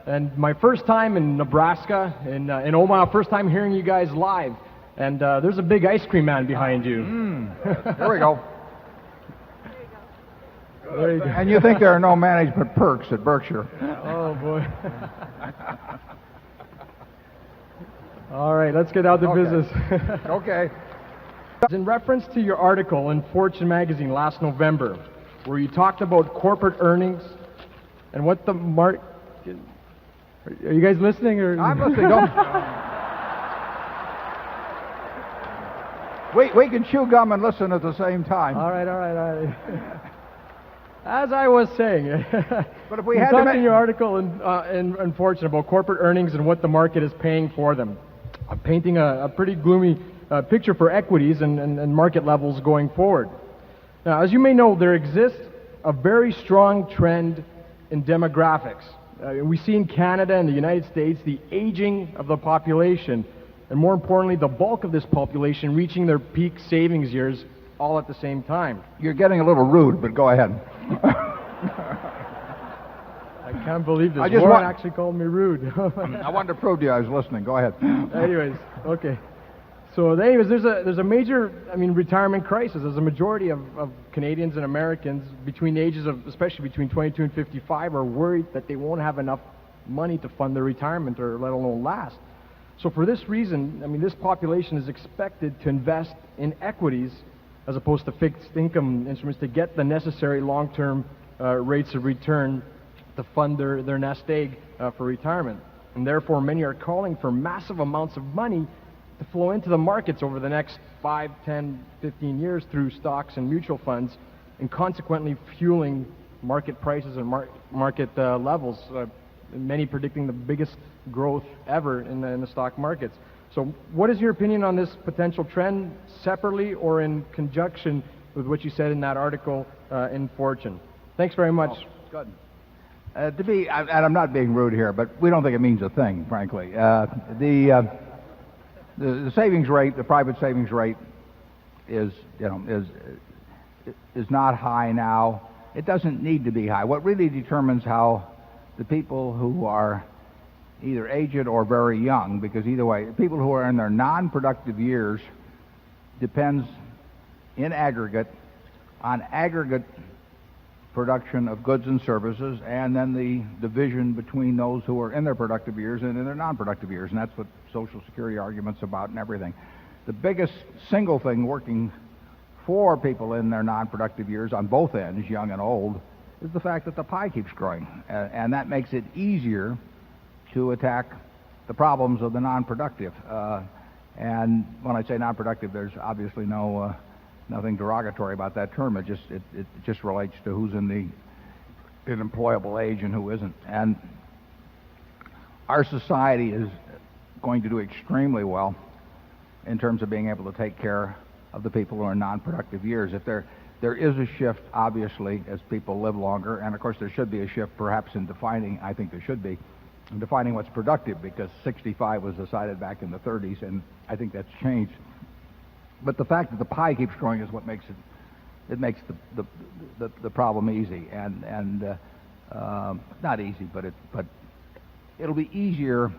and my first time in Nebraska, in Omaha, first time hearing you guys live. And there's a big ice cream man behind you. There we go. There you go. And you think there are no management perks at Berkshire. Oh, boy. All right, let's get out to business. Okay. In reference to your article in Fortune magazine last November, where you talked about corporate earnings and what the market... Are you guys listening? Or? I'm listening. We can chew gum and listen at the same time. All right. As I was saying, but if we you had talked in your article in Fortune about corporate earnings and what the market is paying for them, painting a pretty gloomy picture for equities and market levels going forward. Now, as you may know, there exists a very strong trend in demographics. We see in Canada and the United States the aging of the population, and more importantly, the bulk of this population reaching their peak savings years all at the same time. You're getting a little rude, but go ahead. I can't believe this. Warren actually called me rude. I wanted to prove to you I was listening. Go ahead. Anyways, okay. So anyways, there's a major, retirement crisis. There's a majority of Canadians and Americans between the ages of, especially between 22 and 55, are worried that they won't have enough money to fund their retirement or let alone last. So for this reason, this population is expected to invest in equities as opposed to fixed income instruments to get the necessary long-term rates of return to fund their nest egg for retirement. And therefore, many are calling for massive amounts of money to flow into the markets over the next 5, 10, 15 years through stocks and mutual funds, and consequently fueling market prices and market levels, many predicting the biggest growth ever in the stock markets. So what is your opinion on this potential trend, separately or in conjunction with what you said in that article in Fortune? Thanks very much. Good. And I'm not being rude here, but we don't think it means a thing, frankly. The savings rate, the private savings rate, is not high now. It doesn't need to be high. What really determines how the people who are either aged or very young, because either way, people who are in their non-productive years depends in aggregate on aggregate production of goods and services, and then the division between those who are in their productive years and in their non-productive years, and that's what Social Security argument's about and everything. The biggest single thing working for people in their non-productive years on both ends, young and old, is the fact that the pie keeps growing, and that makes it easier to attack the problems of the non-productive. And when I say non-productive, there's obviously nothing derogatory about that term. It just relates to who's in employable age and who isn't. And our society is going to do extremely well in terms of being able to take care of the people who are in non-productive years. If there is a shift, obviously, as people live longer, and of course there should be a shift perhaps in defining, I think there should be, in defining what's productive, because 65 was decided back in the 30s, and I think that's changed. But the fact that the pie keeps growing is what makes makes the problem easy, and not easy, but it'll be easier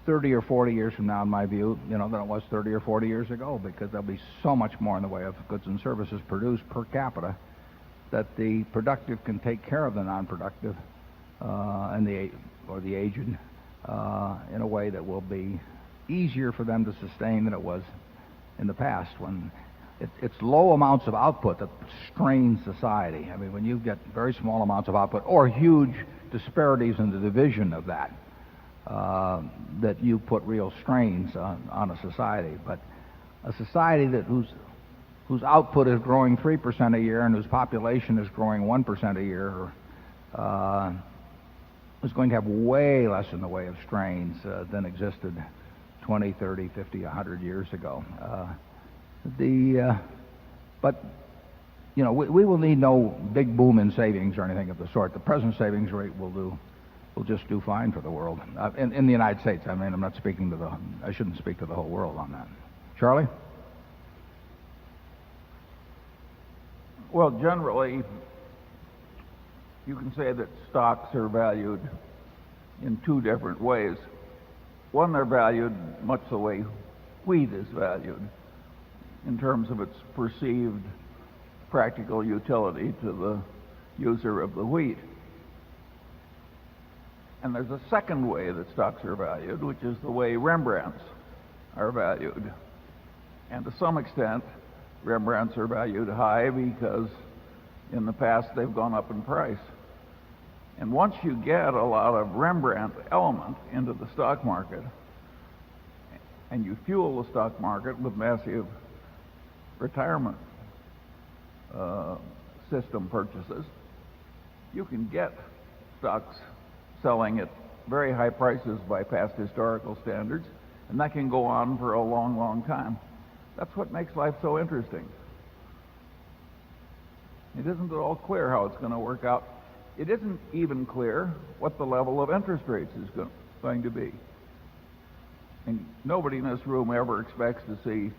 30 or 40 years from now, in my view, than it was 30 or 40 years ago, because there'll be so much more in the way of goods and services produced per capita that the productive can take care of the non-productive and the aged in a way that will be easier for them to sustain than it was in the past, when it's low amounts of output that strain society. When you get very small amounts of output or huge disparities in the division of that, that you put real strains on a society. But a society whose output is growing 3% a year and whose population is growing 1% a year is going to have way less in the way of strains than existed 20, 30, 50, 100 years ago. But we will need no big boom in savings or anything of the sort. The present savings rate will just do fine for the world. In the United States, I'm not speaking I shouldn't speak to the whole world on that. Charlie? Well, generally, you can say that stocks are valued in two different ways. One, they're valued much the way wheat is valued, in terms of its perceived practical utility to the user of the wheat. And there's a second way that stocks are valued, which is the way Rembrandts are valued. And to some extent, Rembrandts are valued high because in the past they've gone up in price. And once you get a lot of Rembrandt element into the stock market, and you fuel the stock market with massive retirement system purchases, you can get stocks selling at very high prices by past historical standards, and that can go on for a long, long time. That's what makes life so interesting. It isn't at all clear how it's going to work out. It isn't even clear what the level of interest rates is going to be. And nobody in this room ever expects to see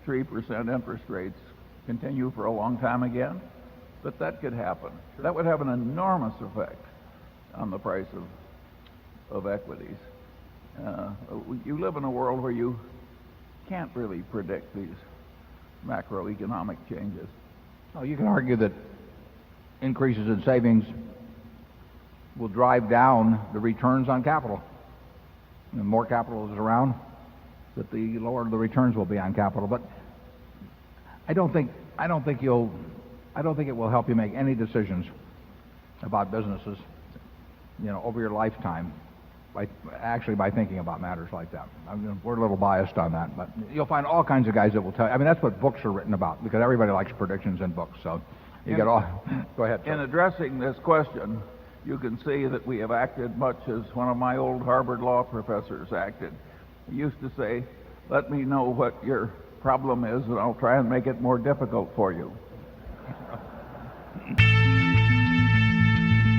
3% interest rates continue for a long time again, but that could happen. That would have an enormous effect on the price of equities. You live in a world where you can't really predict these macroeconomic changes. Oh, you can argue that increases in savings will drive down the returns on capital. The more capital is around, that the lower the returns will be on capital. But I don't think it will help you make any decisions about businesses, over your lifetime by thinking about matters like that. We're a little biased on that, but you'll find all kinds of guys that will tell you. I mean, that's what books are written about, because everybody likes predictions in books. So you get all. Go ahead. In addressing this question, you can see that we have acted much as one of my old Harvard law professors acted. He used to say, "Let me know what your problem is, and I'll try and make it more difficult for you."